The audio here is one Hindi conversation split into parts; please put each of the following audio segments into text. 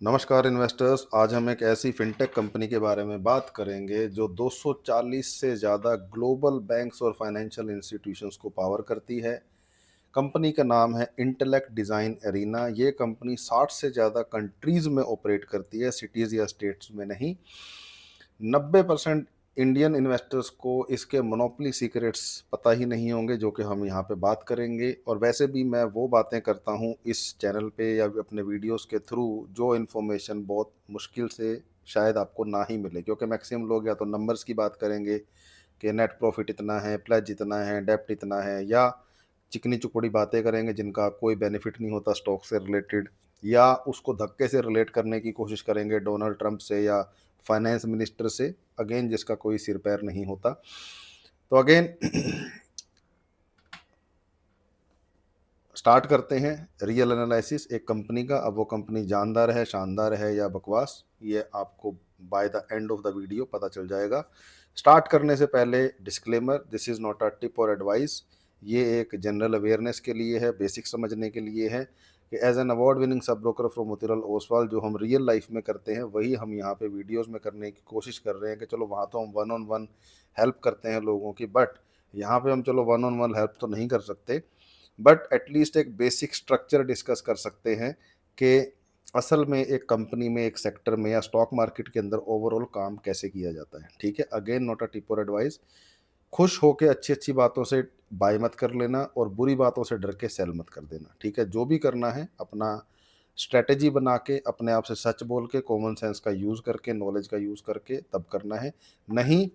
नमस्कार इन्वेस्टर्स। आज हम एक ऐसी फिनटेक कंपनी के बारे में बात करेंगे जो 240 से ज़्यादा ग्लोबल बैंक्स और फाइनेंशियल इंस्टीट्यूशंस को पावर करती है। कंपनी का नाम है इंटेलेक्ट डिज़ाइन एरिना। ये कंपनी 60 से ज़्यादा कंट्रीज़ में ऑपरेट करती है, सिटीज़ या स्टेट्स में नहीं। 90% इंडियन इन्वेस्टर्स को इसके मोनोपोली सीक्रेट्स पता ही नहीं होंगे, जो कि हम यहाँ पे बात करेंगे। और वैसे भी मैं वो बातें करता हूँ इस चैनल पे या अपने वीडियोस के थ्रू जो इन्फॉर्मेशन बहुत मुश्किल से शायद आपको ना ही मिले, क्योंकि मैक्सिमम लोग या तो नंबर्स की बात करेंगे कि नेट प्रॉफिट इतना है, प्लेज इतना है, डेप्ट इतना है, या चिकनी चुपड़ी बातें करेंगे जिनका कोई बेनिफिट नहीं होता स्टॉक से रिलेटेड, या उसको धक्के से रिलेट करने की कोशिश करेंगे डोनाल्ड ट्रंप से या फाइनेंस मिनिस्टर से, अगेन जिसका कोई सिर पैर नहीं होता। तो अगेन स्टार्ट करते हैं रियल एनालिसिस एक कंपनी का। अब वो कंपनी जानदार है, शानदार है या बकवास, ये आपको by the end of the video पता चल जाएगा। स्टार्ट करने से पहले disclaimer, this is not a tip और एडवाइस। ये एक जनरल अवेयरनेस के लिए है, बेसिक समझने के लिए है कि as an award winning sub broker from Motilal Oswal जो हम रियल लाइफ में करते हैं वही हम यहाँ पे वीडियोस में करने की कोशिश कर रहे हैं। कि चलो वहाँ तो हम वन ऑन वन हेल्प करते हैं लोगों की, बट यहाँ पे हम चलो वन ऑन वन हेल्प तो नहीं कर सकते, बट एटलीस्ट एक बेसिक स्ट्रक्चर डिस्कस कर सकते हैं कि असल में एक कंपनी में, एक सेक्टर में या स्टॉक मार्केट के अंदर ओवरऑल काम कैसे किया जाता है। ठीक है, अगेन नॉट अ टिप और एडवाइस। खुश होके अच्छी अच्छी बातों से बाय मत कर लेना और बुरी बातों से डर के सेल मत कर देना। ठीक है, जो भी करना है अपना स्ट्रेटेजी बना के, अपने आप से सच बोल के, कॉमन सेंस का यूज़ करके, नॉलेज का यूज़ करके तब करना है। नहीं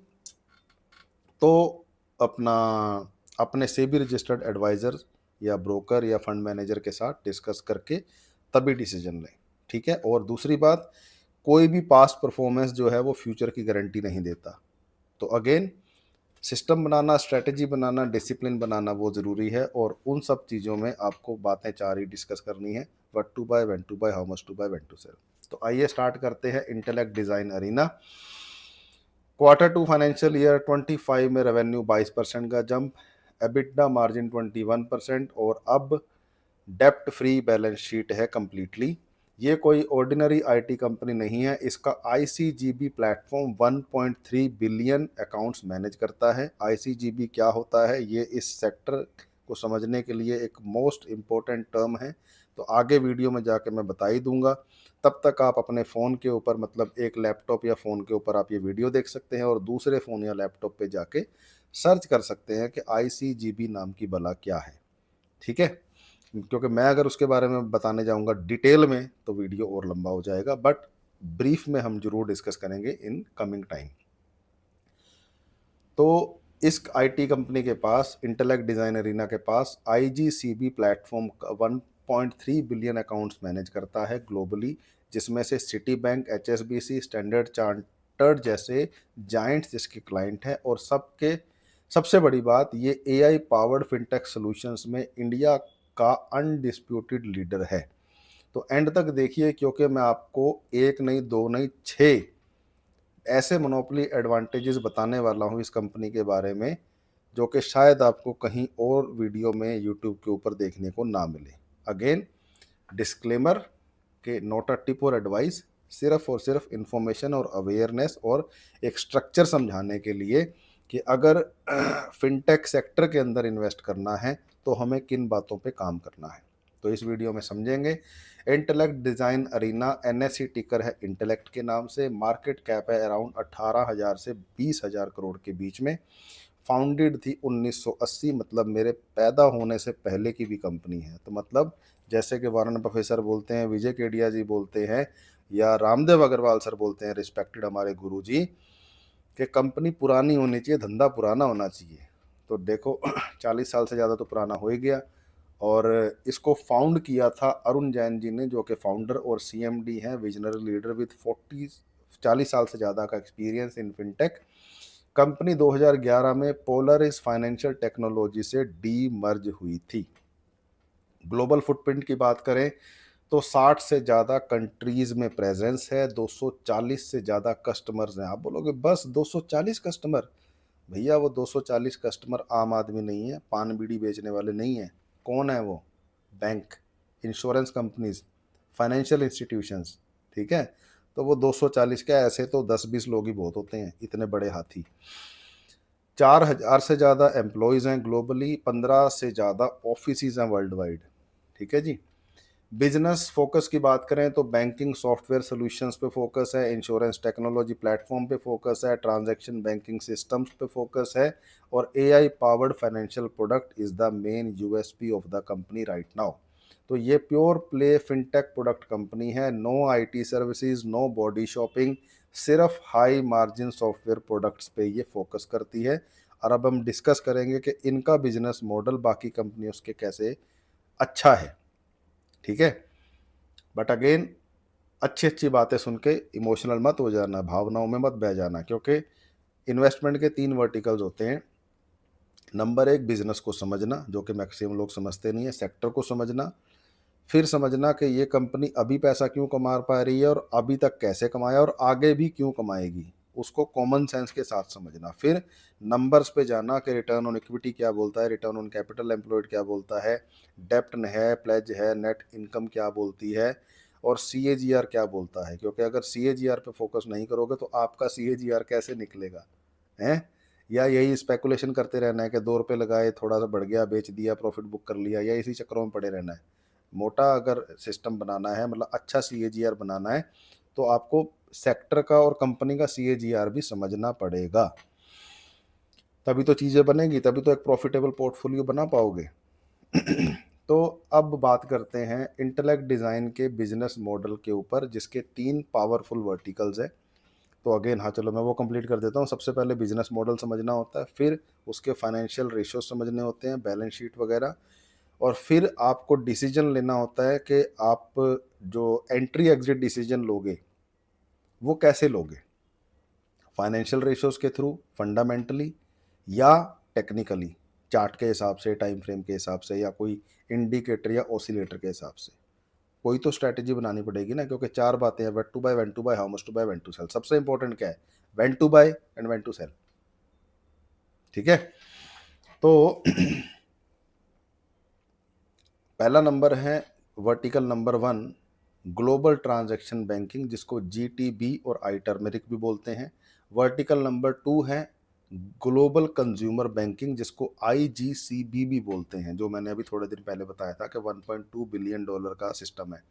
तो अपना अपने से भी रजिस्टर्ड एडवाइज़र या ब्रोकर या फंड मैनेजर के साथ डिस्कस करके तभी डिसीजन लें। ठीक है, और दूसरी बात, कोई भी पास्ट परफॉर्मेंस जो है वो फ्यूचर की गारंटी नहीं देता। तो अगेन सिस्टम बनाना, स्ट्रेटजी बनाना, डिसिप्लिन बनाना वो ज़रूरी है, और उन सब चीज़ों में आपको बातें चार ही डिस्कस करनी है। What to buy, when to buy, how much to buy, when to sell. तो आइए स्टार्ट करते हैं intellect design arena. Quarter 2 financial year 25 में रेवेन्यू 22% का जंप, एबिटडा मार्जिन 21%, और अब डेप्ट फ्री बैलेंस शीट है कंप्लीटली। ये कोई ऑर्डिनरी आईटी कंपनी नहीं है। इसका आईसीजीबी प्लेटफॉर्म 1.3 बिलियन अकाउंट्स मैनेज करता है। आईसीजीबी क्या होता है, ये इस सेक्टर को समझने के लिए एक मोस्ट इम्पोर्टेंट टर्म है। तो आगे वीडियो में जाके मैं बता ही दूंगा। तब तक आप अपने फ़ोन के ऊपर, मतलब एक लैपटॉप या फ़ोन के ऊपर आप ये वीडियो देख सकते हैं, और दूसरे फ़ोन या लैपटॉप पे जाके सर्च कर सकते हैं कि आईसीजीबी नाम की बला क्या है। ठीक है, क्योंकि मैं अगर उसके बारे में बताने जाऊंगा डिटेल में तो वीडियो और लंबा हो जाएगा, बट ब्रीफ में हम जरूर डिस्कस करेंगे इन कमिंग टाइम। तो इस आईटी कंपनी के पास, इंटेलेक्ट डिज़ाइन एरिना के पास, आईजीसीबी प्लेटफॉर्म 1.3 बिलियन अकाउंट्स मैनेज करता है ग्लोबली, जिसमें से city bank, HSBC, standard chartered जैसे जाइंट्स इसके क्लाइंट हैं। और सबके सबसे बड़ी बात, ये एआई पावर्ड फिनटेक सॉल्यूशंस में इंडिया का अनडिस्प्यूटेड लीडर है। तो एंड तक देखिए, क्योंकि मैं आपको एक नहीं, दो नहीं, छः ऐसे मोनोपोली एडवांटेजेस बताने वाला हूँ इस कंपनी के बारे में, जो कि शायद आपको कहीं और वीडियो में यूट्यूब के ऊपर देखने को ना मिले। अगेन डिस्क्लेमर कि नॉट अ टिप और एडवाइस, सिर्फ और सिर्फ इंफॉर्मेशन और अवेयरनेस और एक स्ट्रक्चर समझाने के लिए कि अगर फिनटेक सेक्टर के अंदर इन्वेस्ट करना है तो हमें किन बातों पे काम करना है। तो इस वीडियो में समझेंगे। इंटेलेक्ट डिज़ाइन अरीना, एनएससी टिकर है इंटेलेक्ट के नाम से, मार्केट कैप है अराउंड 18,000 से 20,000 करोड़ के बीच में। फाउंडेड थी 1980, मतलब मेरे पैदा होने से पहले की भी कंपनी है। तो मतलब जैसे कि वारन प्रोफेसर बोलते हैं, विजय केडिया जी बोलते हैं, या रामदेव अग्रवाल सर बोलते हैं, रिस्पेक्टेड हमारे गुरु जी, कि कंपनी पुरानी होनी चाहिए, धंधा पुराना होना चाहिए। तो देखो 40 साल से ज़्यादा तो पुराना हो ही गया। और इसको फाउंड किया था अरुण जैन जी ने, जो कि फाउंडर और सीएमडी हैं, विजनरी लीडर विद 40 साल से ज़्यादा का एक्सपीरियंस इन फिनटेक। कंपनी 2011 में पोलरिस फाइनेंशियल टेक्नोलॉजी से डी मर्ज हुई थी। ग्लोबल फुटप्रिंट की बात करें तो 60 से ज़्यादा कंट्रीज़ में प्रेजेंस है, 240 से ज़्यादा कस्टमर्स हैं। आप बोलोगे बस 240 कस्टमर? भैया वो 240 कस्टमर आम आदमी नहीं है, पान बीड़ी बेचने वाले नहीं हैं। कौन है वो? Bank, insurance companies, financial institutions. ठीक है, तो वो 240 क्या, ऐसे तो 10-20 लोग ही बहुत होते हैं, इतने बड़े हाथी। 4000 से ज़्यादा एम्प्लॉयज़ हैं ग्लोबली, 15 से ज़्यादा ऑफिसेज हैं वर्ल्ड वाइड। ठीक है जी। बिजनेस फोकस की बात करें तो बैंकिंग सॉफ्टवेयर सॉल्यूशंस पे फोकस है, इंश्योरेंस टेक्नोलॉजी प्लेटफॉर्म पे फोकस है, ट्रांजैक्शन बैंकिंग सिस्टम्स पे फोकस है, और AI powered financial product is the main USP of the company right now. तो ये pure play fintech product company है, no IT services, no body shopping, सिर्फ हाई मार्जिन सॉफ्टवेयर प्रोडक्ट्स पे ये फोकस करती है। और अब हम डिस्कस करेंगे कि इनका बिजनेस मॉडल बाकी कंपनियों के कैसे अच्छा है। ठीक है, बट अगेन अच्छी अच्छी बातें सुन के इमोशनल मत हो जाना, भावनाओं में मत बह जाना, क्योंकि इन्वेस्टमेंट के 3 वर्टिकल्स होते हैं। नंबर 1 बिजनेस को समझना, जो कि मैक्सिमम लोग समझते नहीं है, सेक्टर को समझना, फिर समझना कि ये कंपनी अभी पैसा क्यों कमा पा रही है और अभी तक कैसे कमाया और आगे भी क्यों कमाएगी, उसको कॉमन सेंस के साथ समझना। फिर नंबर्स पे जाना कि रिटर्न ऑन इक्विटी क्या बोलता है, रिटर्न ऑन कैपिटल एम्प्लॉयड क्या बोलता है, डेप्ट है, प्लेज है, नेट इनकम क्या बोलती है, और CAGR क्या बोलता है। क्योंकि अगर CAGR पे फोकस नहीं करोगे तो आपका CAGR कैसे निकलेगा, हैं? या यही स्पेकुलेशन करते रहना है कि 2 रुपये लगाए, थोड़ा सा बढ़ गया, बेच दिया, प्रॉफिट बुक कर लिया, या इसी चक्रों में पड़े रहना है। मोटा अगर सिस्टम बनाना है, मतलब अच्छा CAGR बनाना है, तो आपको सेक्टर का और कंपनी का CAGR भी समझना पड़ेगा। तभी तो चीज़ें बनेगी, तभी तो एक प्रॉफिटेबल पोर्टफोलियो बना पाओगे। तो अब बात करते हैं इंटेलेक्ट डिज़ाइन के बिजनेस मॉडल के ऊपर, जिसके 3 पावरफुल वर्टिकल्स है। तो अगेन हाँ, चलो मैं वो कंप्लीट कर देता हूँ। सबसे पहले बिजनेस मॉडल समझना होता है, फिर उसके फाइनेंशियल रेशियो समझने होते हैं, बैलेंस शीट वगैरह, और फिर आपको डिसीजन लेना होता है कि आप जो एंट्री एग्जिट डिसीजन लोगे वो कैसे लोगे, फाइनेंशियल रेशियोज के थ्रू, फंडामेंटली, या टेक्निकली, चार्ट के हिसाब से, टाइम फ्रेम के हिसाब से, या कोई इंडिकेटर या ऑसिलेटर के हिसाब से। कोई तो स्ट्रैटेजी बनानी पड़ेगी ना, क्योंकि 4 बातें हैं, when to buy, how much to buy, when to sell. सबसे इंपॉर्टेंट क्या है, when to buy and when to sell. ठीक है, तो पहला नंबर है vertical number 1, global transaction banking, जिसको GTB और आई टर्मेरिक भी बोलते हैं। वर्टिकल नंबर 2 है ग्लोबल कंज्यूमर बैंकिंग, जिसको IGCB भी बोलते हैं, जो मैंने अभी थोड़े दिन पहले बताया था कि $1.2 बिलियन का सिस्टम है।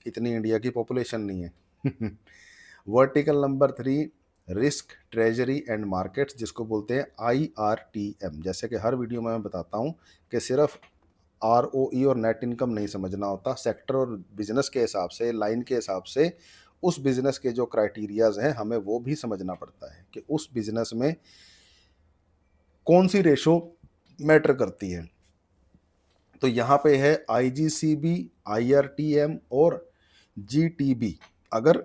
इतनी इंडिया की पॉपुलेशन नहीं है। Vertical number 3 risk treasury and markets, जिसको बोलते हैं IRTM। जैसे कि हर वीडियो में मैं बताता हूँ कि सिर्फ ROE और नेट इनकम नहीं समझना होता, सेक्टर और बिजनेस के हिसाब से, लाइन के हिसाब से, उस बिजनेस के जो क्राइटेरियाज हैं हमें वो भी समझना पड़ता है कि उस बिजनेस में कौन सी रेशो मैटर करती है। तो यहाँ पे है IGCB, IRTM और GTB, अगर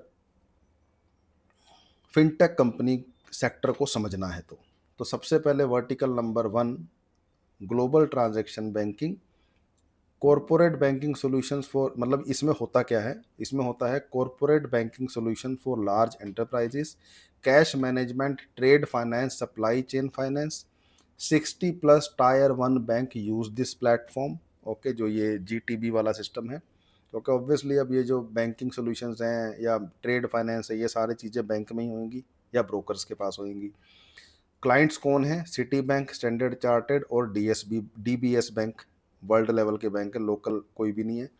फिनटेक कंपनी सेक्टर को समझना है तो सबसे पहले vertical number 1 global transaction banking, corporate banking solutions for, मतलब इसमें होता क्या है, इसमें होता है corporate banking solution for large enterprises, cash management, trade finance, supply chain finance. 60+ tyre 1 bank use this platform. Okay, जो ये GTB वाला सिस्टम है, क्योंकि ऑब्वियसली अब ये जो बैंकिंग सॉल्यूशंस हैं या ट्रेड फाइनेंस है, ये सारी चीज़ें बैंक में ही होंगी या ब्रोकर्स के पास होंगी। क्लाइंट्स कौन है, सिटी बैंक, स्टैंडर्ड चार्टेड और DBS बैंक, वर्ल्ड लेवल के बैंक है, लोकल कोई भी नहीं है।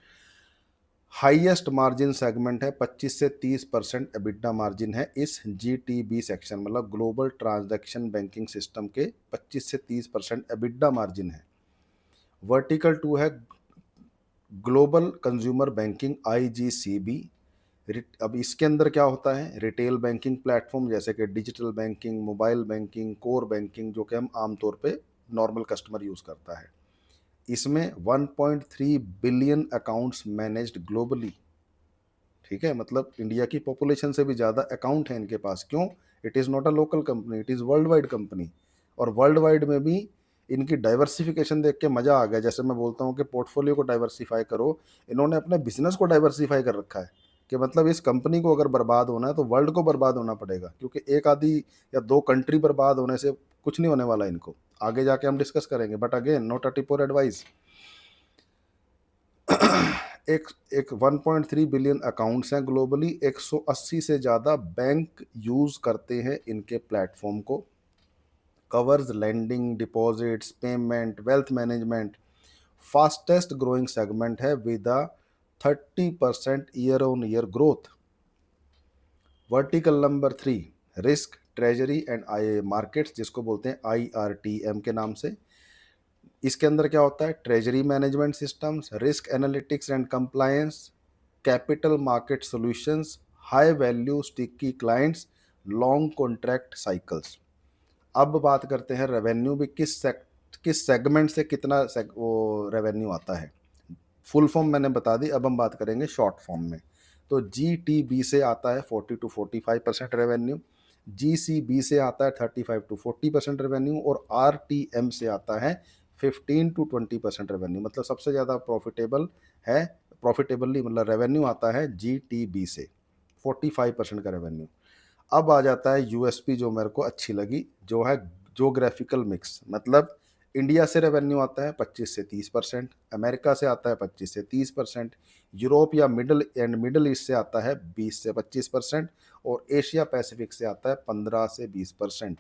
हाईएस्ट मार्जिन सेगमेंट है, 25 से 30% एबिटा मार्जिन है इस GTB सेक्शन, मतलब ग्लोबल ट्रांजैक्शन बैंकिंग सिस्टम के 25 से 30% एबिटा मार्जिन है। वर्टिकल 2 है ग्लोबल कंज्यूमर बैंकिंग, IGCB। अब इसके अंदर क्या होता है, रिटेल बैंकिंग प्लेटफॉर्म, जैसे कि digital banking, mobile banking, core banking, जो कि हम आमतौर पे नॉर्मल कस्टमर यूज़ करता है। इसमें 1.3 बिलियन अकाउंट्स मैनेज्ड ग्लोबली। ठीक है, मतलब इंडिया की पॉपुलेशन से भी ज़्यादा अकाउंट है इनके पास। क्यों, it is not a local company, it is world wide company. और वर्ल्ड वाइड में भी इनकी डाइवर्सिफिकेशन देख के मज़ा आ गया। जैसे मैं बोलता हूँ कि पोर्टफोलियो को डाइवर्सिफाई करो, इन्होंने अपने बिजनेस को डाइवर्सिफाई कर रखा है कि मतलब इस कंपनी को अगर बर्बाद होना है तो वर्ल्ड को बर्बाद होना पड़ेगा, क्योंकि एक आधी या 2 कंट्री बर्बाद होने से कुछ नहीं होने वाला इनको। आगे जाके हम डिस्कस करेंगे, but again not a tip और एडवाइस। एक एक 1.3 बिलियन अकाउंट्स हैं ग्लोबली, 180 से ज़्यादा बैंक यूज़ करते हैं इनके प्लेटफॉर्म को। Covers lending, deposits, payment, wealth management. Fastest growing segment है with a 30% year on year growth. Vertical number 3, risk, treasury and I markets, जिसको बोलते हैं IRTM के नाम से। इसके अंदर क्या होता है? Treasury management systems, risk analytics and compliance, capital market solutions, high value sticky clients, long contract cycles. अब बात करते हैं रेवेन्यू भी, किस सेगमेंट से कितना वो रेवेन्यू आता है। फुल फॉर्म मैंने बता दी, अब हम बात करेंगे शॉर्ट फॉर्म में। तो GTB से आता है 40-45% रेवेन्यू, GCB से आता है 35-40% रेवेन्यू, और RTM से आता है 15-20% रेवेन्यू। मतलब सबसे ज़्यादा प्रॉफिटेबल है, प्रॉफिटेबली मतलब रेवेन्यू आता है GTB से, 45% का रेवेन्यू। अब आ जाता है USP जो मेरे को अच्छी लगी, जो है जोग्राफिकल मिक्स। मतलब इंडिया से रेवेन्यू आता है 25 से 30%, अमेरिका से आता है 25 से 30%, यूरोप या मिडल ईस्ट से आता है 20 से 25%, और एशिया पैसिफिक से आता है 15 से 20%।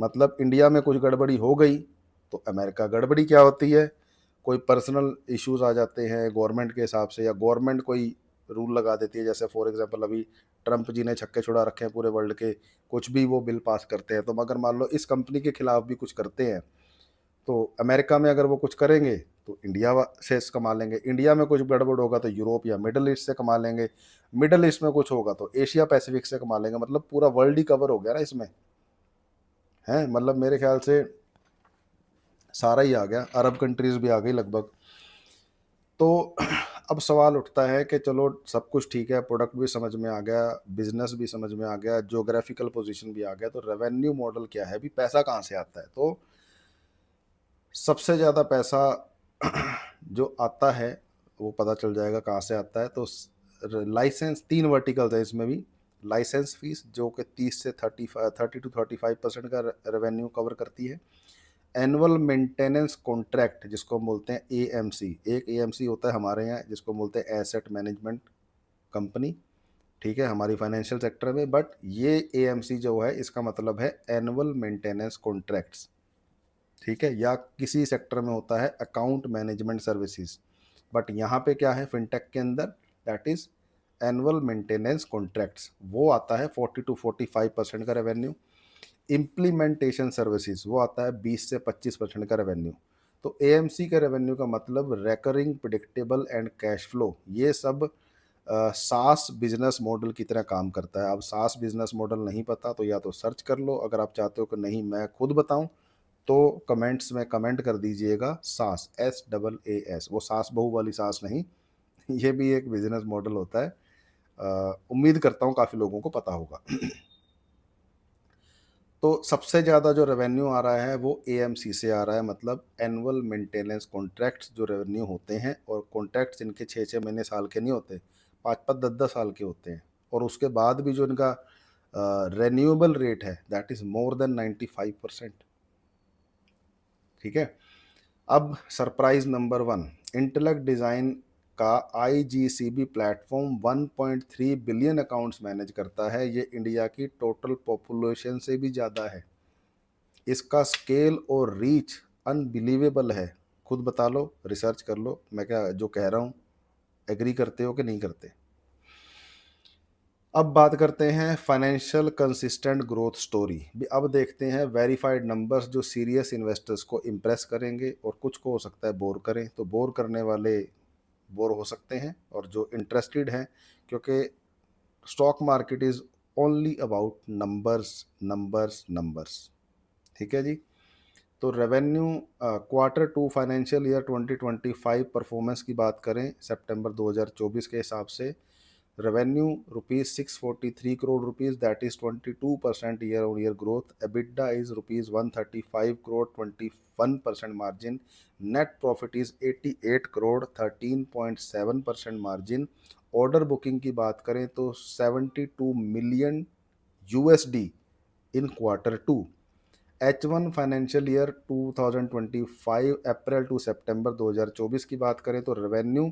मतलब इंडिया में कुछ गड़बड़ी हो गई तो अमेरिका गड़बड़ी क्या होती है, कोई पर्सनल इश्यूज आ जाते हैं गवर्नमेंट के हिसाब से, या गवर्नमेंट कोई रूल लगा देती है। जैसे फॉर एग्जांपल अभी ट्रंप जी ने छक्के छुड़ा रखे हैं पूरे वर्ल्ड के, कुछ भी वो बिल पास करते हैं। तो अगर मान लो इस कंपनी के खिलाफ भी कुछ करते हैं, तो अमेरिका में अगर वो कुछ करेंगे तो इंडिया से कमा लेंगे, इंडिया में कुछ गड़बड़ होगा तो यूरोप या मिडल ईस्ट से कमा लेंगे, मिडल ईस्ट में कुछ होगा तो एशिया पैसिफिक से कमा लेंगे। मतलब पूरा वर्ल्ड ही कवर हो गया ना इसमें, है मतलब मेरे ख्याल से सारा ही आ गया, अरब कंट्रीज भी आ गई लगभग। तो अब सवाल उठता है कि चलो सब कुछ ठीक है, प्रोडक्ट भी समझ में आ गया, बिजनेस भी समझ में आ गया, जोग्राफिकल पोजीशन भी आ गया, तो रेवेन्यू मॉडल क्या है, भी पैसा कहाँ से आता है। तो सबसे ज़्यादा पैसा जो आता है वो पता चल जाएगा कहाँ से आता है। तो लाइसेंस, 3 वर्टिकल्स है इसमें भी। लाइसेंस फीस जो कि 30 to 35% का रेवेन्यू कवर करती है। एनुअल मेंटेनेंस कॉन्ट्रैक्ट जिसको हम बोलते हैं AMC, एक AMC होता है हमारे यहाँ जिसको बोलते हैं एसेट मैनेजमेंट कंपनी, ठीक है, हमारी फाइनेंशियल सेक्टर में। बट ये AMC जो है इसका मतलब है एनुअल मेंटेनेंस कॉन्ट्रैक्ट्स, ठीक है, या किसी सेक्टर में होता है अकाउंट मैनेजमेंट सर्विसेज। बट यहाँ पे क्या है फिनटेक के अंदर, that is annual maintenance contracts, वो आता है 40 to 45% का रेवेन्यू। इम्प्लीमेंटेशन सर्विसेज वो आता है 20 से 25% का रेवेन्यू। तो AMC का रेवेन्यू का मतलब recurring, predictable and cash flow, ये सब सास बिजनेस मॉडल की तरह काम करता है। अब सास बिजनेस मॉडल नहीं पता तो या तो सर्च कर लो, अगर आप चाहते हो कि नहीं मैं खुद बताऊं तो कमेंट्स में कमेंट कर दीजिएगा सास, SAAS, वो सास बहू वाली सास नहीं। ये भी एक बिजनेस मॉडल होता है, उम्मीद करता हूँ काफ़ी लोगों को पता होगा। तो सबसे ज़्यादा जो रेवेन्यू आ रहा है वो AMC से आ रहा है, मतलब एनुअल मेंटेनेंस कॉन्ट्रैक्ट्स जो रेवेन्यू होते हैं, और कॉन्ट्रैक्ट्स इनके 6-6 महीने साल के नहीं होते, 5-5, 10-10 साल के होते हैं। और उसके बाद भी जो इनका रेन्यूएबल रेट है दैट इज़ मोर देन 95%, ठीक है। अब सरप्राइज नंबर 1, इंटेलेक्ट डिज़ाइन का IGCB platform 1.3 billion accounts manage करता है। ये इंडिया की टोटल पॉपुलेशन से भी ज़्यादा है। इसका स्केल और रीच अनबिलीवेबल है। खुद बता लो, रिसर्च कर लो, मैं क्या जो कह रहा हूँ एग्री करते हो कि नहीं करते। अब बात करते हैं फाइनेंशियल कंसिस्टेंट ग्रोथ स्टोरी भी। अब देखते हैं वेरीफाइड नंबर्स जो सीरियस इन्वेस्टर्स को इम्प्रेस करेंगे और कुछ को हो सकता है बोर करें। तो बोर करने वाले बोर हो सकते हैं, और जो इंटरेस्टेड हैं, क्योंकि stock market is only about numbers numbers numbers, ठीक है जी। तो revenue Q2 financial year 2025 performance की बात करें सितंबर 2024 के हिसाब से, revenue ₹643 crore, that is 22% year on year growth. EBITDA is ₹135 crore, 21% margin. Net profit is 88 crore, 13.7% margin. Order booking की बात करें तो 72 million USD in Q2। H1 financial year 2025 April to सितंबर 2024 की बात करें तो revenue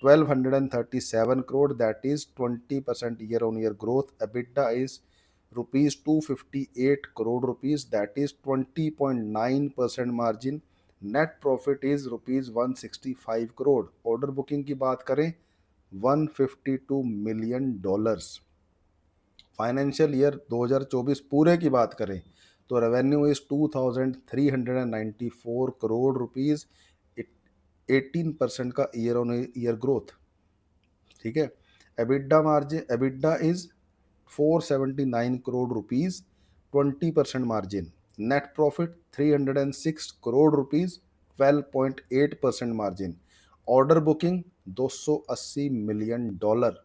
1237 crore, that is 20% year on year growth. EBITDA is rupees 258 crore rupees, that is 20.9% margin. Net profit is rupees 165 crore. Order booking की बात करें 152 मिलियन डॉलर्स. फाइनेंशियल ईयर 2024 पूरे की बात करें तो रेवेन्यू इज 2394 करोड़ रुपीज, 18% का ईयर ऑन ईयर ग्रोथ. ठीक है. EBITDA margin, EBITDA is 479 crore rupees, 20% margin. Net profit 306 crore rupees, 12.8% margin. Order booking 280 million dollar.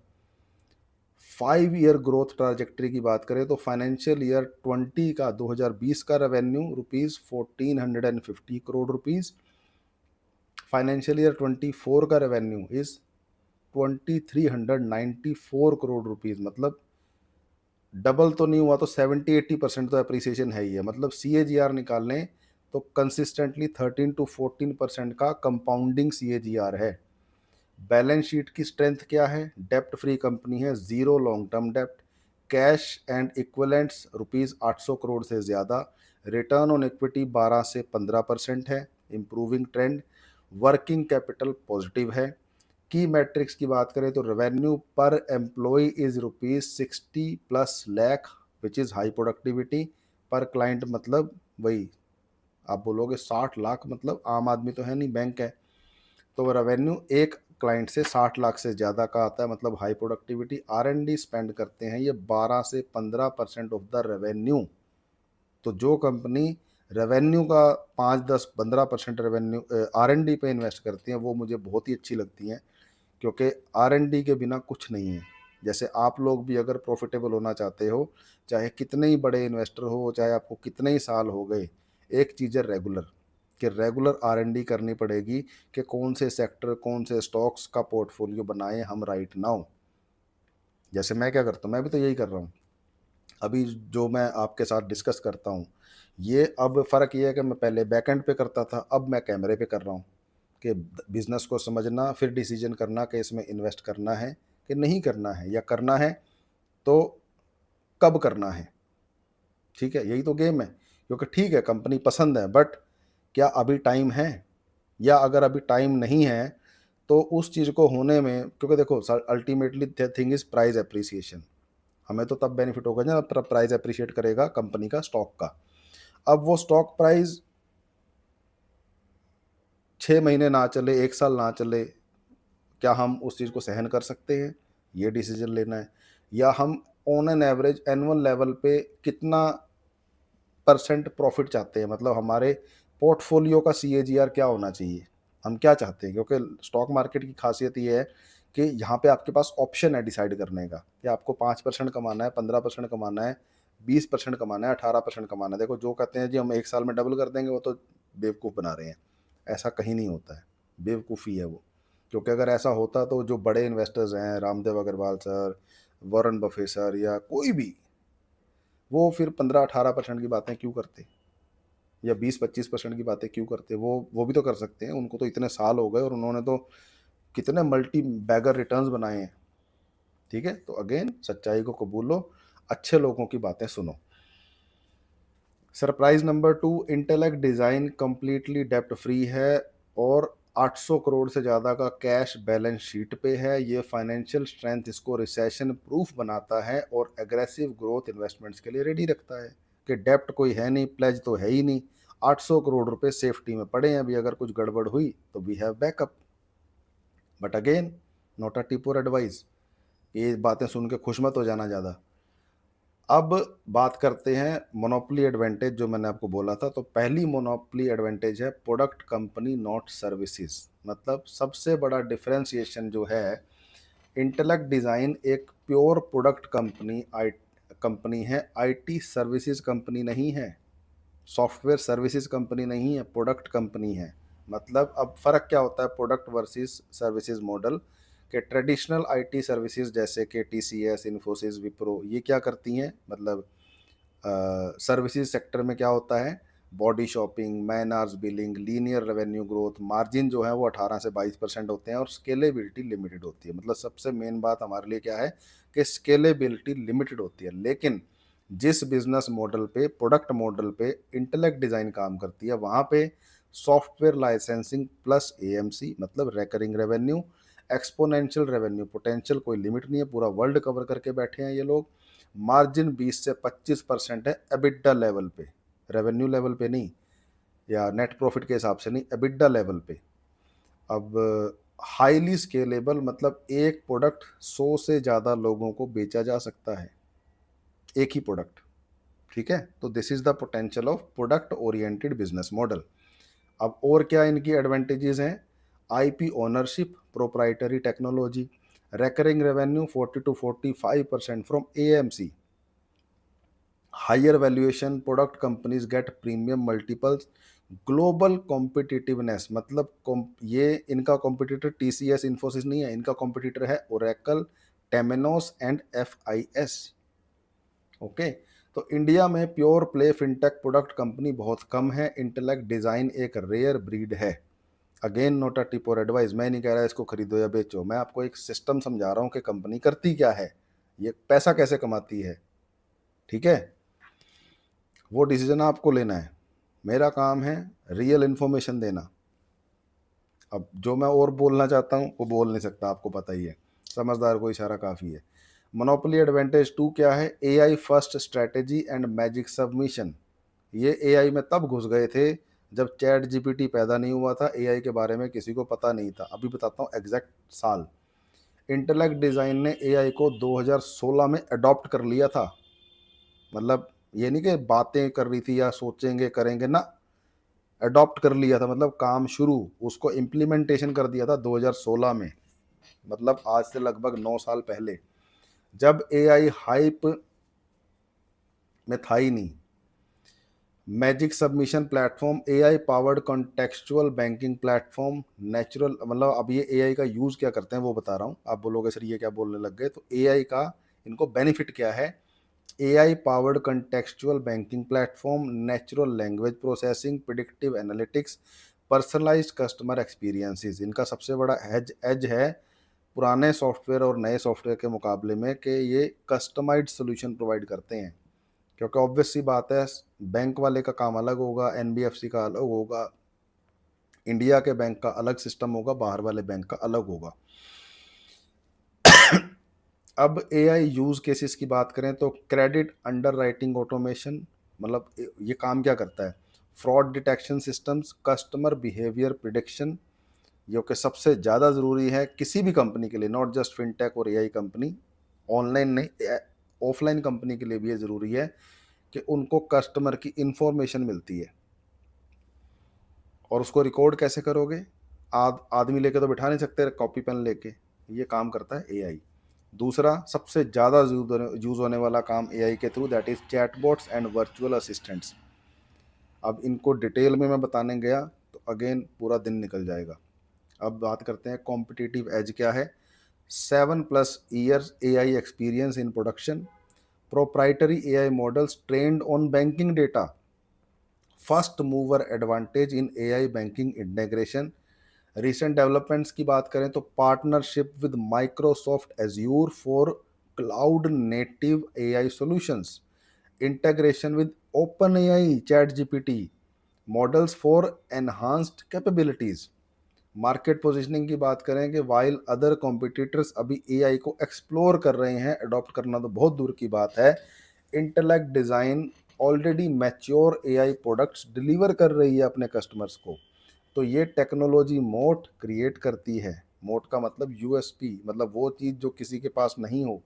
5 year growth trajectory की बात करें तो फाइनेंशियल ईयर 20 का 2020 का revenue rupees 1450 crore rupees. Financial year 24 का रेवेन्यू इज 2394 करोड़ रुपीज. मतलब डबल तो नहीं हुआ तो 70-80% तो अप्रिसिएशन है ही है. मतलब CAGR निकालने तो कंसिस्टेंटली 13 to 14% का कंपाउंडिंग CAGR है. बैलेंस शीट की स्ट्रेंथ क्या है? डेप्ट फ्री कंपनी है, जीरो लॉन्ग टर्म डेप्ट. Cash and equivalents rupees 800 crore से ज़्यादा. रिटर्न ऑन इक्विटी 12 से 15% है, improving trend. Working capital positive है. की मैट्रिक्स की बात करें तो revenue per employee is rupees 60+ lakh, which is high productivity. Per client मतलब वही आप बोलोगे 60 लाख, मतलब आम आदमी तो है नहीं, बैंक है. तो रेवेन्यू एक क्लाइंट से 60 लाख से ज़्यादा का आता है, मतलब हाई प्रोडक्टिविटी. R&D स्पेंड करते हैं ये 12 से 15% ऑफ द रेवेन्यू. तो जो कंपनी रेवेन्यू का 5, 10, 15% रेवेन्यू R&D पे इन्वेस्ट करती हैं वो मुझे बहुत ही अच्छी लगती हैं, क्योंकि R&D के बिना कुछ नहीं है. जैसे आप लोग भी अगर प्रॉफिटेबल होना चाहते हो, चाहे कितने ही बड़े इन्वेस्टर हो, चाहे आपको कितने ही साल हो गए, एक चीज़ है रेगुलर, कि रेगुलर R&D करनी पड़ेगी कि कौन से सेक्टर, कौन से स्टॉक्स का पोर्टफोलियो बनाएं हम राइट नाउ. जैसे मैं क्या करता हूँ, मैं भी तो यही कर रहा हूँ. अभी जो मैं आपके साथ डिस्कस करता हूँ, ये अब फ़र्क ये है कि मैं पहले बैकएंड पे करता था, अब मैं कैमरे पे कर रहा हूँ. कि बिज़नेस को समझना, फिर डिसीजन करना कि इसमें इन्वेस्ट करना है कि नहीं करना है, या करना है तो कब करना है. ठीक है, यही तो गेम है. क्योंकि ठीक है कंपनी पसंद है, बट क्या अभी टाइम है, या अगर अभी टाइम नहीं है तो उस चीज़ को होने में, क्योंकि देखो ultimately thing is price appreciation. हमें तो तब बेनिफिट होगा जब प्राइस एप्रिशिएट करेगा कंपनी का, स्टॉक का. अब वो स्टॉक प्राइस 6 महीने ना चले, 1 साल ना चले, क्या हम उस चीज़ को सहन कर सकते हैं? ये डिसीजन लेना है. या हम on an average annual level पे कितना % प्रॉफिट चाहते हैं, मतलब हमारे पोर्टफोलियो का CAGR क्या होना चाहिए, हम क्या चाहते हैं. क्योंकि स्टॉक मार्केट की खासियत ये है कि यहाँ पे आपके पास ऑप्शन है डिसाइड करने का कि आपको 5% कमाना है, 15% कमाना है, 20% कमाना है, 18% कमाना है. देखो जो कहते हैं जी हम 1 साल में डबल कर देंगे, वो तो बेवकूफ़ बना रहे हैं. ऐसा कहीं नहीं होता है, बेवकूफ़ी है वो. क्योंकि अगर ऐसा होता तो जो बड़े इन्वेस्टर्स हैं, Ramdev Agrawal sir, Warren Buffett sir, या कोई भी, वो फिर 15-18% की बातें क्यों करते, या 20-25% की बातें क्यों करते. वो भी तो कर सकते हैं, उनको तो इतने साल हो गए और उन्होंने तो कितने मल्टी बैगर रिटर्न्स बनाए हैं. ठीक है, तो अगेन सच्चाई को कबूलो, अच्छे लोगों की बातें सुनो. Surprise number 2, Intellect Design completely डेप्ट फ्री है और 800 करोड़ से ज़्यादा का कैश बैलेंस शीट पे है. ये फाइनेंशियल स्ट्रेंथ इसको रिसेशन प्रूफ बनाता है और एग्रेसिव ग्रोथ इन्वेस्टमेंट्स के लिए रेडी रखता है. कि डेप्ट कोई है नहीं, प्लेज तो है ही नहीं, 800 करोड़ रुपए सेफ्टी में पड़े हैं. अभी अगर कुछ गड़बड़ हुई तो we have backup. But again not a tip और एडवाइस. ये बातें सुन के खुश मत हो जाना ज़्यादा. अब बात करते हैं मोनोपोली एडवांटेज, जो मैंने आपको बोला था. तो पहली मोनोपोली एडवांटेज है प्रोडक्ट कंपनी नॉट सर्विसेज. मतलब सबसे बड़ा डिफरेंशिएशन जो है, इंटेलेक्ट डिज़ाइन एक प्योर प्रोडक्ट कंपनी है, IT सर्विसेज कंपनी नहीं है, सॉफ्टवेयर सर्विसेज कंपनी नहीं है, प्रोडक्ट कंपनी है. मतलब अब फ़र्क क्या होता है प्रोडक्ट वर्सेस सर्विसेज मॉडल, के ट्रेडिशनल IT सर्विसेज जैसे कि TCS, इन्फोसिस, विप्रो, ये क्या करती हैं, मतलब सर्विसेज सेक्टर में क्या होता है, body shopping, man hours billing, linear revenue growth, margin जो है वो 18 से 22% होते हैं और स्केलेबिलिटी लिमिटेड होती है। मतलब सबसे मेन बात हमारे लिए क्या है कि स्केलेबिलिटी लिमिटेड होती है। लेकिन जिस बिजनेस मॉडल पे, प्रोडक्ट मॉडल पे इंटेलेक्ट डिज़ाइन काम करती है, वहाँ पे सॉफ्टवेयर लाइसेंसिंग प्लस एएमसी मतलब recurring revenue, exponential revenue potential कोई लिमिट नहीं है, पूरा वर्ल्ड कवर करके बैठे हैं ये लोग। मार्जिन 20 से 25% है एबिडा लेवल पे, रेवेन्यू लेवल पे नहीं या नेट प्रॉफिट के हिसाब से नहीं, एबिडा लेवल पे। अब हाईली स्केलेबल मतलब एक प्रोडक्ट 100 से ज़्यादा लोगों को बेचा जा सकता है, एक ही प्रोडक्ट। ठीक है, तो this is the potential of product oriented business model. अब और क्या इनकी एडवांटेजेस हैं? IP ownership, proprietary technology, recurring revenue 40 to 45% from AMC, higher valuation, product companies get premium multiples, global competitiveness मतलब ये इनका कॉम्पिटिटर टीसीएस इन्फोसिस नहीं है, इनका कॉम्पिटिटर है ओरेकल, टेमेनोस एंड एफआईएस। ओके, तो इंडिया में pure play fintech product company बहुत कम है, इंटेलेक्ट डिजाइन एक रेयर ब्रीड है। अगेन नोट अ टिप और एडवाइस, मैं नहीं कह रहा इसको खरीदो या बेचो, मैं आपको एक सिस्टम समझा रहा हूँ कि कंपनी करती क्या है, ये पैसा कैसे कमाती है। ठीक है, वो डिसीजन आपको लेना है, मेरा काम है रियल इन्फॉर्मेशन देना। अब जो मैं और बोलना चाहता हूँ वो बोल नहीं सकता, आपको पता ही है, समझदार को इशारा काफ़ी है। मोनोपोली एडवांटेज 2 क्या है? AI first strategy and magic submission. ये एआई में तब घुस गए थे जब चैट जीपीटी पैदा नहीं हुआ था, एआई के बारे में किसी को पता नहीं था। अभी बताता हूँ एग्जैक्ट साल। इंटेलेक्ट डिज़ाइन ने एआई को 2016 में अडॉप्ट कर लिया था। मतलब ये नहीं कि बातें कर रही थी या सोचेंगे करेंगे ना, अडॉप्ट कर लिया था मतलब काम शुरू, उसको इम्प्लीमेंटेशन कर दिया था 2016 में, मतलब आज से लगभग 9 साल पहले, जब एआई हाइप में था ही नहीं। Magic submission platform, AI powered contextual banking platform, natural मतलब अब ये एआई का यूज़ क्या करते हैं वो बता रहा हूँ। आप बोलोगे सर ये क्या बोलने लग गए, तो एआई का इनको बेनिफिट क्या है? AI powered contextual banking platform, natural language processing, predictive analytics, personalised customer experiences. इनका सबसे बड़ा एज है पुराने सॉफ्टवेयर और नए सॉफ्टवेयर के मुकाबले में कि ये कस्टमाइज्ड सोल्यूशन प्रोवाइड करते हैं। क्योंकि ऑब्वियस सी बात है, बैंक वाले का काम अलग होगा, एनबीएफसी का अलग होगा, इंडिया के बैंक का अलग सिस्टम होगा, बाहर वाले बैंक का अलग होगा। अब एआई यूज केसेस की बात करें तो क्रेडिट अंडर राइटिंग ऑटोमेशन, मतलब ये काम क्या करता है? Fraud detection systems, customer behaviour prediction, जो कि सबसे ज़्यादा ज़रूरी है किसी भी कंपनी के लिए, नॉट जस्ट फिनटेक और एआई कंपनी, ऑनलाइन नहीं ऑफलाइन कंपनी के लिए भी ये ज़रूरी है कि उनको कस्टमर की इंफॉर्मेशन मिलती है। और उसको रिकॉर्ड कैसे करोगे? आदमी लेके तो बिठा नहीं सकते कॉपी पेन लेके, ये काम करता है एआई। दूसरा सबसे ज़्यादा यूज़ होने वाला काम एआई के through, that is chatbots and virtual assistants. अब इनको डिटेल में मैं बताने गया तो अगेन पूरा दिन निकल जाएगा। अब बात करते हैं कॉम्पिटिटिव एज क्या है। 7+ years AI experience in production, proprietary AI models trained on banking data, first mover advantage in AI banking integration. Recent developments की बात करें तो partnership with Microsoft Azure for cloud native AI solutions, integration with OpenAI ChatGPT models for enhanced capabilities. Market positioning की बात करें कि वाइल अदर कॉम्पिटिटर्स अभी एआई को एक्सप्लोर कर रहे हैं, अडॉप्ट करना तो बहुत दूर की बात है, intellect design already mature AI products deliver कर रही है अपने कस्टमर्स को। तो ये टेक्नोलॉजी मोट क्रिएट करती है। मोट का मतलब यूएसपी, मतलब वो चीज़ जो किसी के पास नहीं हो।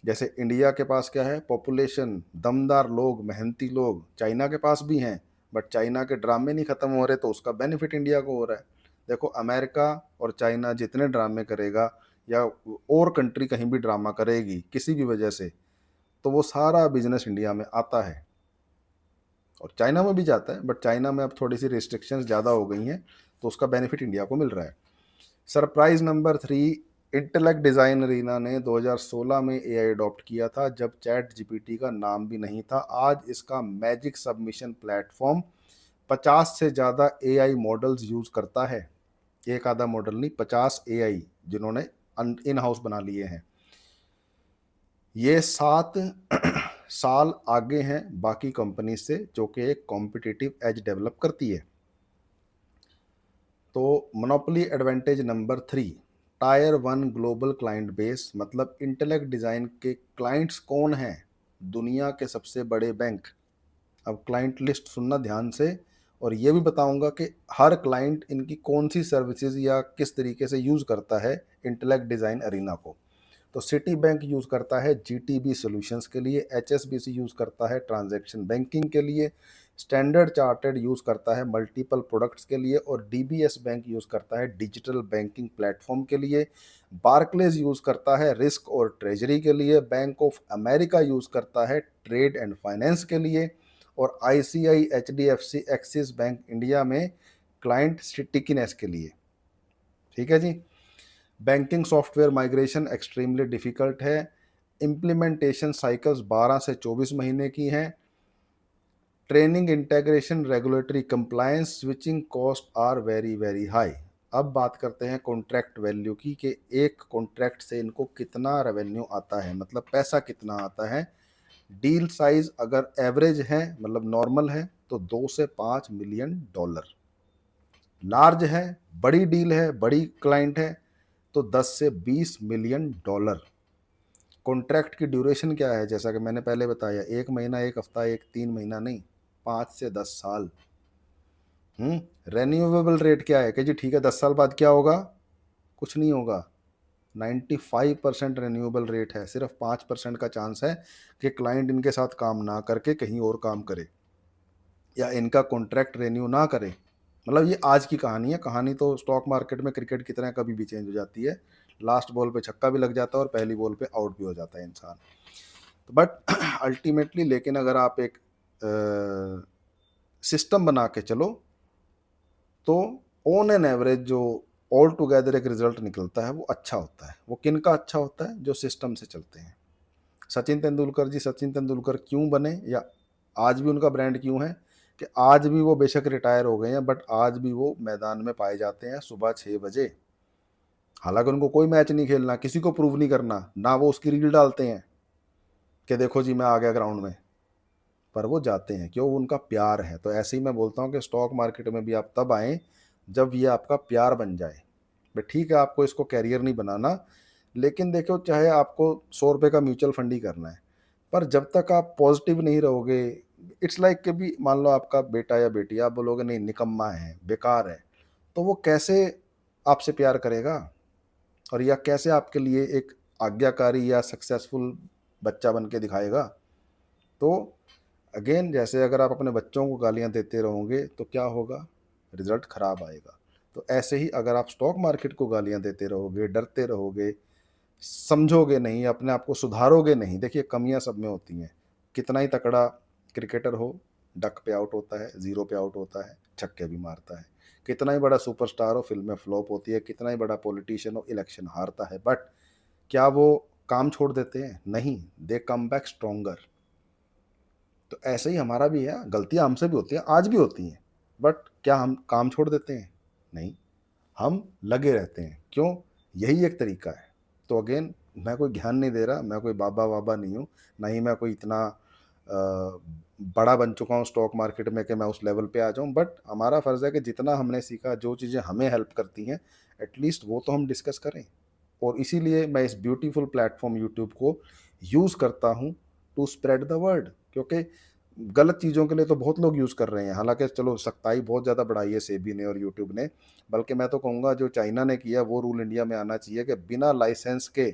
जैसे इंडिया के पास क्या है? पॉपुलेशन, दमदार लोग, मेहनती लोग, चाइना के पास भी हैं, बट चाइना के ड्रामे नहीं ख़त्म हो रहे, तो उसका बेनिफिट इंडिया को हो रहा है। देखो अमेरिका और चाइना जितने ड्रामे करेगा या और कंट्री कहीं भी ड्रामा करेगी किसी भी वजह से, तो वो सारा बिजनेस इंडिया में आता है और चाइना में भी जाता है, बट चाइना में अब थोड़ी सी रिस्ट्रिक्शंस ज़्यादा हो गई हैं, तो उसका बेनिफिट इंडिया को मिल रहा है। Surprise number 3, intellect design arena ने 2016 में एआई अडॉप्ट किया था, जब चैट जीपीटी का नाम भी नहीं था। आज इसका मैजिक सबमिशन प्लेटफॉर्म 50 से ज़्यादा एआई मॉडल्स यूज़ करता है। एक आधा मॉडल नहीं, 50 एआई जिन्होंने इन हाउस बना लिए हैं। ये 7 साल आगे हैं बाकी कंपनी से, जो कि एक कॉम्पिटिटिव एज डेवलप करती है। तो monopoly advantage number 3, tyre 1 global client base. मतलब इंटेलेक्ट डिज़ाइन के क्लाइंट्स कौन हैं? दुनिया के सबसे बड़े बैंक। अब क्लाइंट लिस्ट सुनना ध्यान से, और ये भी बताऊंगा कि हर क्लाइंट इनकी कौन सी सर्विसेज या किस तरीके से यूज़ करता है इंटेलेक्ट डिज़ाइन अरीना को। तो सिटी बैंक यूज़ करता है जीटीबी सॉल्यूशंस के लिए, एचएसबीसी यूज़ करता है ट्रांजैक्शन बैंकिंग के लिए, स्टैंडर्ड चार्टर्ड यूज़ करता है मल्टीपल प्रोडक्ट्स के लिए, और डीबीएस बैंक यूज़ करता है डिजिटल बैंकिंग प्लेटफॉर्म के लिए। बार्कलेज यूज़ करता है रिस्क और ट्रेजरी के लिए, बैंक ऑफ अमेरिका यूज़ करता है ट्रेड एंड फाइनेंस के लिए, और ICI HDFC Axis Bank India में क्लाइंट स्टिकीनेस के लिए। ठीक है जी। Banking software migration extremely difficult है। इम्प्लीमेंटेशन साइकिल्स 12 से 24 महीने की हैं। Training, integration, regulatory compliance, switching cost are very very high. अब बात करते हैं कॉन्ट्रैक्ट वैल्यू की, कि एक कॉन्ट्रैक्ट से इनको कितना रेवेन्यू आता है, मतलब पैसा कितना आता है। डील साइज अगर एवरेज है, मतलब नॉर्मल है, तो 2 से 5 मिलियन डॉलर। लार्ज है, बड़ी डील है, बड़ी क्लाइंट है, तो 10 से 20 मिलियन डॉलर। कॉन्ट्रैक्ट की ड्यूरेशन क्या है? जैसा कि मैंने पहले बताया, 1 महीना, 1 हफ्ता, 3 महीना नहीं, 5 से 10 साल। रेन्यूएबल रेट क्या है कि जी ठीक है 10 साल बाद क्या होगा? कुछ नहीं होगा। 95% रेन्यूएबल रेट है। सिर्फ 5% का चांस है कि क्लाइंट इनके साथ काम ना करके कहीं और काम करे, या इनका कॉन्ट्रैक्ट रेन्यू ना करे। मतलब ये आज की कहानी है। कहानी तो स्टॉक मार्केट में क्रिकेट की तरह कभी भी चेंज हो जाती है। लास्ट बॉल पे छक्का भी लग जाता है और पहली बॉल पे आउट भी हो जाता है इंसान। तो बट अल्टीमेटली, लेकिन अगर आप एक सिस्टम बना के चलो, तो ऑन एन एवरेज जो ऑल टुगेदर एक रिजल्ट निकलता है वो अच्छा होता है। वो किन का अच्छा होता है? जो सिस्टम से चलते हैं। सचिन तेंदुलकर जी सचिन तेंदुलकर क्यों बने, या आज भी उनका ब्रांड क्यों है? कि आज भी वो बेशक रिटायर हो गए हैं, बट आज भी वो मैदान में पाए जाते हैं सुबह 6 बजे। हालांकि उनको कोई मैच नहीं खेलना, किसी को प्रूव नहीं करना, ना वो उसकी रील डालते हैं कि देखो जी मैं आ गया ग्राउंड में, पर वो जाते हैं। क्यों? उनका प्यार है। तो ऐसे ही मैं बोलता हूँ कि स्टॉक मार्केट में भी आप तब आएँ जब ये आपका प्यार बन जाए। बट ठीक है, आपको इसको कैरियर नहीं बनाना, लेकिन देखो चाहे आपको 100 रुपये का म्यूचुअल फंड ही करना है, पर जब तक आप पॉजिटिव नहीं रहोगे, इट्स लाइक कि भी मान लो आपका बेटा या बेटी, आप बोलोगे नहीं निकम्मा है, बेकार है, तो वो कैसे आपसे प्यार करेगा? और या कैसे आपके लिए एक आज्ञाकारी या सक्सेसफुल बच्चा बन के दिखाएगा? तो अगेन, जैसे अगर आप अपने बच्चों को गालियां देते रहोगे तो क्या होगा? रिजल्ट खराब आएगा। तो ऐसे ही अगर आप स्टॉक मार्केट को गालियां देते रहोगे, डरते रहोगे, समझोगे नहीं, अपने आप को सुधारोगे नहीं। देखिए कमियां सब में होती हैं। कितना ही तकड़ा क्रिकेटर हो, डक पे आउट होता है, जीरो पे आउट होता है, छक्के भी मारता है। कितना ही बड़ा सुपरस्टार हो, फिल्में फ्लॉप होती है। कितना ही बड़ा पॉलिटिशियन हो, इलेक्शन हारता है, बट क्या वो काम छोड़ देते हैं? नहीं, दे कम बैक स्ट्रोंगर। तो ऐसे ही हमारा भी है। गलतियां हमसे भी होती हैं, आज भी होती हैं, बट क्या हम काम छोड़ देते हैं? नहीं, हम लगे रहते हैं। क्यों? यही एक तरीका है। तो अगेन, मैं कोई ध्यान नहीं दे रहा, मैं कोई बाबा वाबा नहीं हूँ, ना ही मैं कोई इतना बड़ा बन चुका हूँ स्टॉक मार्केट में कि मैं उस लेवल पे आ जाऊँ। बट हमारा फ़र्ज़ है कि जितना हमने सीखा, जो चीज़ें हमें हेल्प करती हैं, एटलीस्ट वो तो हम डिस्कस करें। और इसीलिए मैं इस ब्यूटीफुल प्लेटफॉर्म यूट्यूब को यूज़ करता हूँ टू स्प्रेड द वर्ड। क्योंकि गलत चीज़ों के लिए तो बहुत लोग यूज़ कर रहे हैं। हालांकि चलो सख्ताई बहुत ज़्यादा बढ़ाई है सेबी ने और यूट्यूब ने, बल्कि मैं तो कहूँगा जो चाइना ने किया वो रूल इंडिया में आना चाहिए कि बिना लाइसेंस के,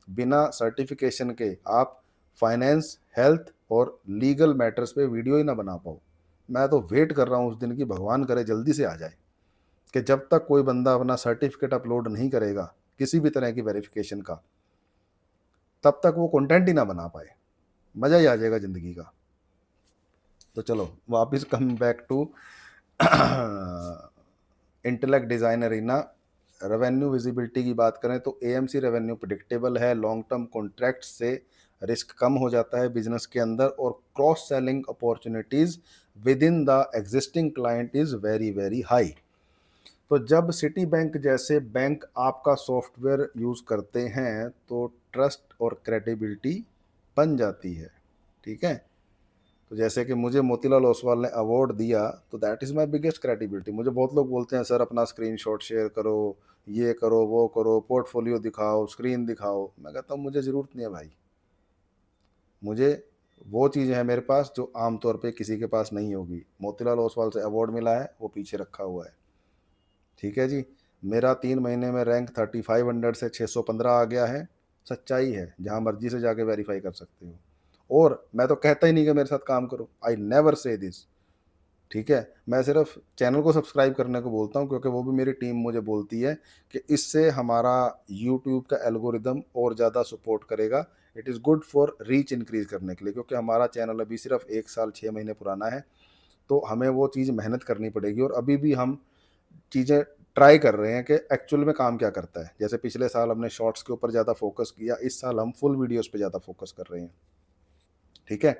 बिना सर्टिफिकेशन के आप फाइनेंस, हेल्थ और लीगल मैटर्स पे वीडियो ही ना बना पाओ। मैं तो वेट कर रहा हूँ उस दिन की, भगवान करे जल्दी से आ जाए, कि जब तक कोई बंदा अपना सर्टिफिकेट अपलोड नहीं करेगा किसी भी तरह की वेरिफिकेशन का, तब तक वो कंटेंट ही ना बना पाए। मज़ा ही आ जाएगा ज़िंदगी का। तो चलो वापस come back to intellect design arena. Revenue visibility की बात करें तो एएमसी रेवेन्यू प्रिडिक्टेबल है, लॉन्ग टर्म कॉन्ट्रैक्ट से रिस्क कम हो जाता है बिजनेस के अंदर, और cross selling opportunities within the existing client is very very high. तो जब सिटी बैंक जैसे बैंक आपका सॉफ्टवेयर यूज करते हैं तो ट्रस्ट और क्रेडिबिलिटी बन जाती है। ठीक है, तो जैसे कि मुझे मोतीलाल ओसवाल ने अवार्ड दिया तो that is my biggest credibility. मुझे बहुत लोग बोलते हैं सर अपना स्क्रीनशॉट शेयर करो, ये करो, वो करो, पोर्टफोलियो दिखाओ, स्क्रीन दिखाओ। मैं कहता हूँ मुझे ज़रूरत नहीं है भाई, मुझे वो चीज़ें हैं मेरे पास जो आमतौर पे किसी के पास नहीं होगी। मोतीलाल ओसवाल से अवार्ड मिला है, वो पीछे रखा हुआ है। ठीक है जी, मेरा 3 महीने में रैंक 3500 से 615 आ गया है, सच्चाई है, जहाँ मर्जी से जाके वेरीफाई कर सकते हो। और मैं तो कहता ही नहीं कि मेरे साथ काम करो, आई नेवर से दिस। ठीक है, मैं सिर्फ चैनल को सब्सक्राइब करने को बोलता हूँ, क्योंकि वो भी मेरी टीम मुझे बोलती है कि इससे हमारा यूट्यूब का एल्गोरिदम और ज़्यादा सपोर्ट करेगा। It is good for reach increase करने के लिए, क्योंकि हमारा चैनल अभी सिर्फ 1 साल 6 महीने पुराना है, तो हमें वो चीज़ मेहनत करनी पड़ेगी। और अभी भी हम चीज़ें ट्राई कर रहे हैं कि एक्चुअल में काम क्या करता है। जैसे पिछले साल हमने शॉर्ट्स के ऊपर ज़्यादा फोकस किया, इस साल हम फुल वीडियोस पे ज़्यादा फोकस कर रहे हैं। ठीक है,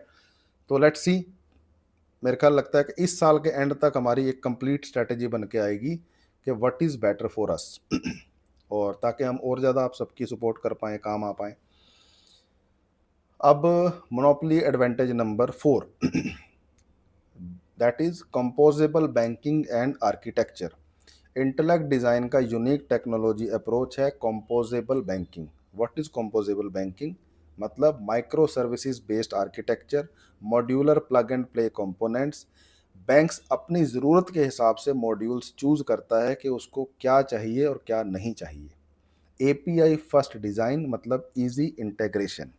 तो लेट्स सी, मेरे ख्याल लगता है कि इस साल के एंड तक हमारी एक कंप्लीट स्ट्रेटेजी बन के आएगी कि what is better for us और ताकि हम और ज़्यादा आप सबकी सपोर्ट कर पाएँ, काम आ पाएँ। अब monopoly advantage number 4 that is composable banking and architecture. Intellect Design का यूनिक टेक्नोलॉजी अप्रोच है composable banking. What is composable banking? मतलब micro services based architecture, modular plug and play components. Banks अपनी ज़रूरत के हिसाब से मॉड्यूल्स चूज करता है कि उसको क्या चाहिए और क्या नहीं चाहिए। एपीआई फर्स्ट डिज़ाइन मतलब easy integration.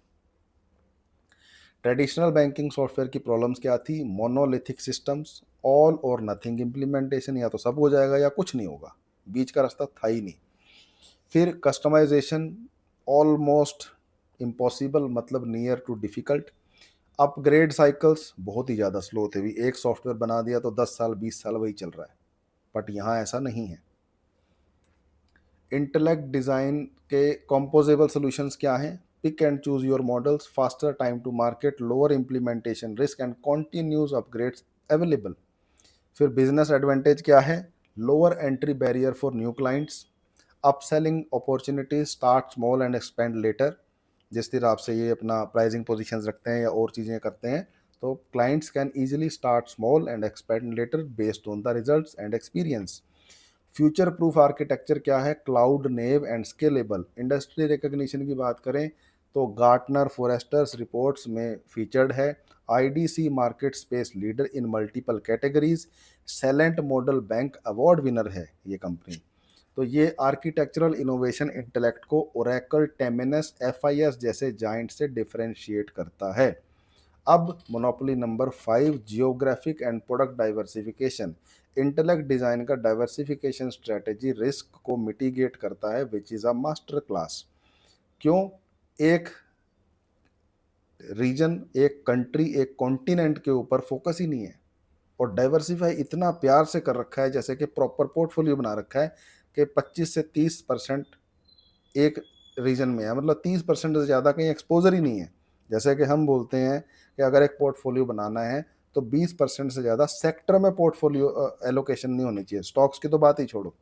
Traditional banking software की प्रॉब्लम्स क्या थी? मोनोलिथिक सिस्टम्स, ऑल और नथिंग इम्प्लीमेंटेशन, या तो सब हो जाएगा या कुछ नहीं होगा, बीच का रास्ता था ही नहीं। फिर कस्टमाइजेशन ऑलमोस्ट इम्पॉसिबल मतलब near to difficult. Upgrade cycles बहुत ही ज़्यादा स्लो थे, भी एक सॉफ्टवेयर बना दिया तो 10 साल 20 साल वही चल रहा है, बट यहाँ ऐसा नहीं है। इंटेलेक्ट डिज़ाइन के कंपोजेबल सॉल्यूशंस क्या हैं? Pick and choose your models, faster time to market, lower implementation risk and continuous upgrades available. फिर बिजनेस एडवांटेज क्या है? Lower entry barrier for new clients, upselling opportunities, start small and expand later. जिस तरह आपसे ये अपना प्राइसिंग पोजीशंस रखते हैं या और चीज़ें करते हैं, तो clients can easily start small and expand later based on the results and experience. Future proof architecture क्या है? Cloud native and scalable. Industry recognition की बात करें तो गार्टनर फॉरेस्टर्स रिपोर्ट्स में फीचर्ड है। IDC market space leader in multiple categories. Celent model bank award winner है ये कंपनी। तो ये आर्किटेक्चरल इनोवेशन इंटेलेक्ट को ओरेकल, टेमिनस, एफआईएस जैसे जाइंट से डिफरेंशिएट करता है। अब monopoly number 5 geographic and product diversification. Intellect Design का डाइवर्सिफिकेशन स्ट्रेटेजी रिस्क को मिटिगेट करता है, which is a master class. क्यों? एक रीजन, एक कंट्री, एक कॉन्टिनेंट के ऊपर फोकस ही नहीं है, और डाइवर्सिफाई इतना प्यार से कर रखा है जैसे कि प्रॉपर पोर्टफोलियो बना रखा है कि 25 से 30% एक रीजन में है, मतलब 30% से ज़्यादा कहीं एक्सपोजर ही नहीं है। जैसे कि हम बोलते हैं कि अगर एक पोर्टफोलियो बनाना है तो 20% से ज़्यादा सेक्टर में पोर्टफोलियो एलोकेशन नहीं होनी चाहिए। स्टॉक्स की तो बात ही छोड़ो,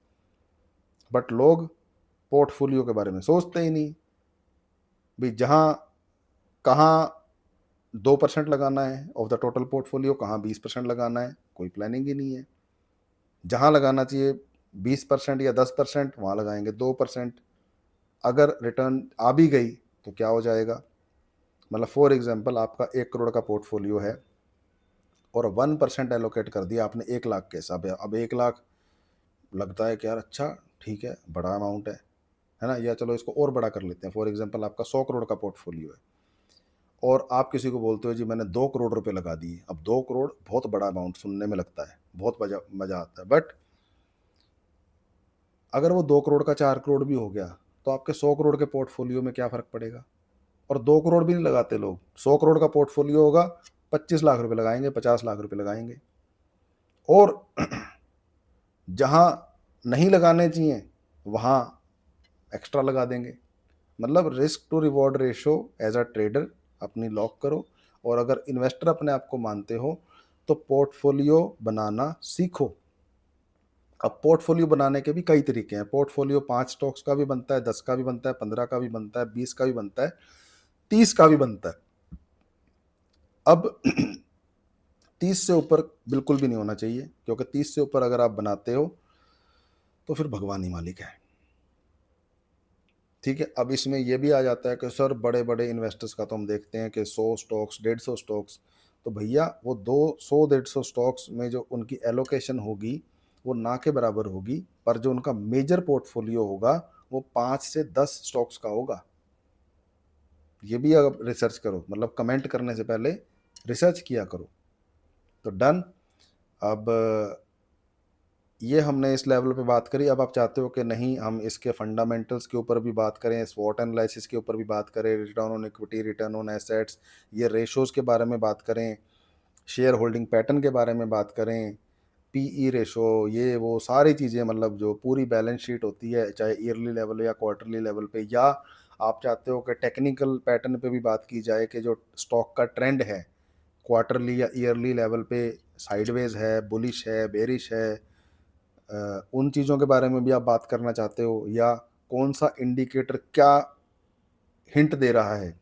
बट लोग पोर्टफोलियो के बारे में सोचते ही नहीं। भी जहाँ कहाँ 2% लगाना है ऑफ द टोटल पोर्टफोलियो, कहाँ 20% लगाना है, कोई प्लानिंग ही नहीं है। जहाँ लगाना चाहिए 20% या 10% वहाँ लगाएंगे 2%। अगर रिटर्न आ भी गई तो क्या हो जाएगा? मतलब फॉर एग्जांपल आपका 1 करोड़ का पोर्टफोलियो है और 1% एलोकेट कर दिया आपने 1 लाख के हिसाब से। अब 1 लाख लगता है कि यार अच्छा ठीक है, बड़ा अमाउंट है ना, या चलो इसको और बड़ा कर लेते हैं। फॉर एग्जांपल आपका 100 करोड़ का पोर्टफोलियो है और आप किसी को बोलते हो जी मैंने 2 करोड़ रुपए लगा दिए। अब 2 करोड़ बहुत बड़ा अमाउंट सुनने में लगता है, बहुत मजा मजा आता है, बट अगर वो 2 करोड़ का 4 करोड़ भी हो गया तो आपके 100 करोड़ के पोर्टफोलियो में क्या फर्क पड़ेगा? और 2 करोड़ भी नहीं लगाते लोग। 100 करोड़ का पोर्टफोलियो होगा, 25 लाख रुपए लगाएंगे, 50 लाख रुपए लगाएंगे। और जहां नहीं लगाने चाहिए वहाँ एक्स्ट्रा लगा देंगे। मतलब risk to reward ratio as a trader अपनी लॉक करो, और अगर इन्वेस्टर अपने आप को मानते हो तो पोर्टफोलियो बनाना सीखो। अब पोर्टफोलियो बनाने के भी कई तरीके हैं। पोर्टफोलियो 5 स्टॉक्स का भी बनता है, 10 का भी बनता है, 15 का भी बनता है, 20 का भी बनता है, 30 का भी बनता है। अब 30 से ऊपर बिल्कुल भी नहीं होना चाहिए, क्योंकि 30 से ऊपर अगर आप बनाते हो तो फिर भगवान ही मालिक है। ठीक है, अब इसमें यह भी आ जाता है कि सर बड़े बड़े इन्वेस्टर्स का तो हम देखते हैं कि 100 स्टॉक्स, 150 स्टॉक्स, तो भैया वो 200-150 स्टॉक्स में जो उनकी एलोकेशन होगी वो ना के बराबर होगी, पर जो उनका मेजर पोर्टफोलियो होगा वो 5 से 10 स्टॉक्स का होगा। ये भी अगर रिसर्च करो, मतलब कमेंट करने से पहले रिसर्च किया करो। तो डन। अब ये हमने इस लेवल पे बात करी। अब आप चाहते हो कि नहीं हम इसके फंडामेंटल्स के ऊपर भी बात करें, स्वॉट एनालिसिस के ऊपर भी बात करें, return on equity, return on assets, ये रेशोज़ के बारे में बात करें, शेयर होल्डिंग पैटर्न के बारे में बात करें, पीई रेशो, ये वो सारी चीज़ें, मतलब जो पूरी बैलेंस शीट होती है चाहे ईयरली लेवल या क्वार्टरली लेवल पे, या आप चाहते हो कि टेक्निकल पैटर्न पे भी बात की जाए कि जो स्टॉक का ट्रेंड है क्वार्टरली या ईयरली लेवल पे साइडवेज है, बुलिश है, बेरिश है, उन चीज़ों के बारे में भी आप बात करना चाहते हो, या कौन सा इंडिकेटर क्या हिंट दे रहा है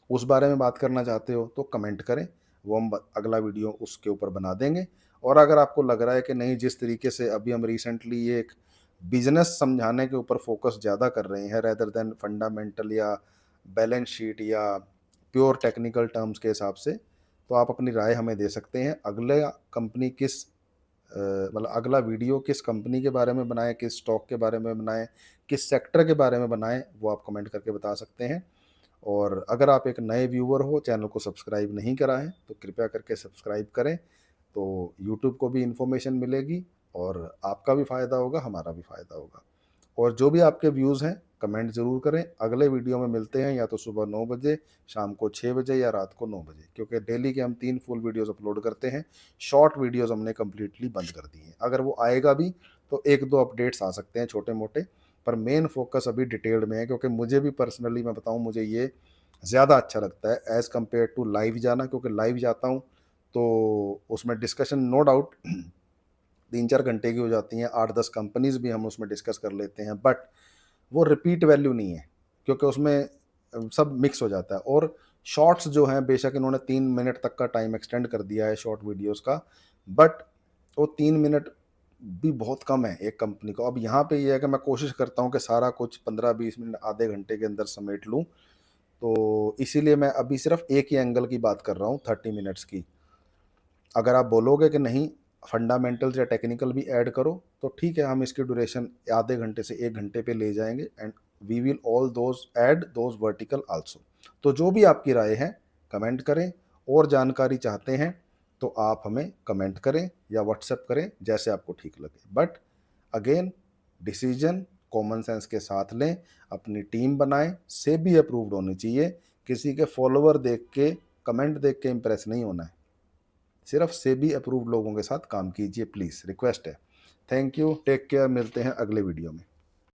उस बारे में बात करना चाहते हो, तो कमेंट करें, वो हम अगला वीडियो उसके ऊपर बना देंगे। और अगर आपको लग रहा है कि नहीं, जिस तरीके से अभी हम रिसेंटली ये एक बिजनेस समझाने के ऊपर फोकस ज़्यादा कर रहे हैं रेदर देन फंडामेंटल या बैलेंस शीट या प्योर टेक्निकल टर्म्स के हिसाब से, तो आप अपनी राय हमें दे सकते हैं। अगले कंपनी किस मतलब अगला वीडियो किस कंपनी के बारे में बनाएं, किस स्टॉक के बारे में बनाएं, किस सेक्टर के बारे में बनाएं, वो आप कमेंट करके बता सकते हैं। और अगर आप एक नए व्यूअर हो, चैनल को सब्सक्राइब नहीं करा है, तो कृपया करके सब्सक्राइब करें, तो यूट्यूब को भी इन्फॉर्मेशन मिलेगी और आपका भी फ़ायदा होगा, हमारा भी फ़ायदा होगा। और जो भी आपके व्यूज़ हैं कमेंट ज़रूर करें। अगले वीडियो में मिलते हैं या तो सुबह 9 बजे, शाम को 6 बजे या रात को 9 बजे, क्योंकि डेली के हम 3 फुल वीडियोज़ अपलोड करते हैं। शॉर्ट वीडियोज़ हमने कम्प्लीटली बंद कर दी हैं। अगर वो आएगा भी तो 1-2 अपडेट्स आ सकते हैं छोटे मोटे, पर मेन फोकस अभी डिटेल्ड में है, क्योंकि मुझे भी पर्सनली मैं बताऊँ, मुझे ये ज़्यादा अच्छा लगता है एज़ कम्पेयर टू लाइव जाना, क्योंकि लाइव जाता हूँ तो उसमें डिस्कशन नो डाउट 3-4 घंटे की हो जाती हैं, 8-10 कंपनीज़ भी हम उसमें डिस्कस कर लेते हैं, बट वो रिपीट वैल्यू नहीं है, क्योंकि उसमें सब मिक्स हो जाता है। और शॉर्ट्स जो हैं, बेशक इन्होंने 3 मिनट तक का टाइम एक्सटेंड कर दिया है शॉर्ट वीडियोस का, बट वो 3 मिनट भी बहुत कम है एक कंपनी को। अब यहाँ पे ये है कि मैं कोशिश करता हूँ कि सारा कुछ 15-20 मिनट, आधे घंटे के अंदर समेट लूँ, तो इसीलिए मैं अभी सिर्फ एक ही एंगल की बात कर रहा हूँ 30 मिनट्स की। अगर आप बोलोगे कि नहीं फंडामेंटल्स या टेक्निकल भी ऐड करो, तो ठीक है, हम इसकी ड्यूरेशन आधे घंटे से 1 घंटे पे ले जाएंगे, and we will all those add those vertical also. तो जो भी आपकी राय है कमेंट करें, और जानकारी चाहते हैं तो आप हमें कमेंट करें या व्हाट्सएप करें, जैसे आपको ठीक लगे। But again, decision common sense के साथ लें, अपनी टीम बनाएं, सेबी अप्रूव्ड होनी चाहिए। किसी के फॉलोवर देख के, कमेंट देख के इंप्रेस नहीं होना है, सिर्फ सेबी अप्रूव्ड लोगों के साथ काम कीजिए प्लीज़, रिक्वेस्ट है। थैंक यू, टेक केयर, मिलते हैं अगले वीडियो में।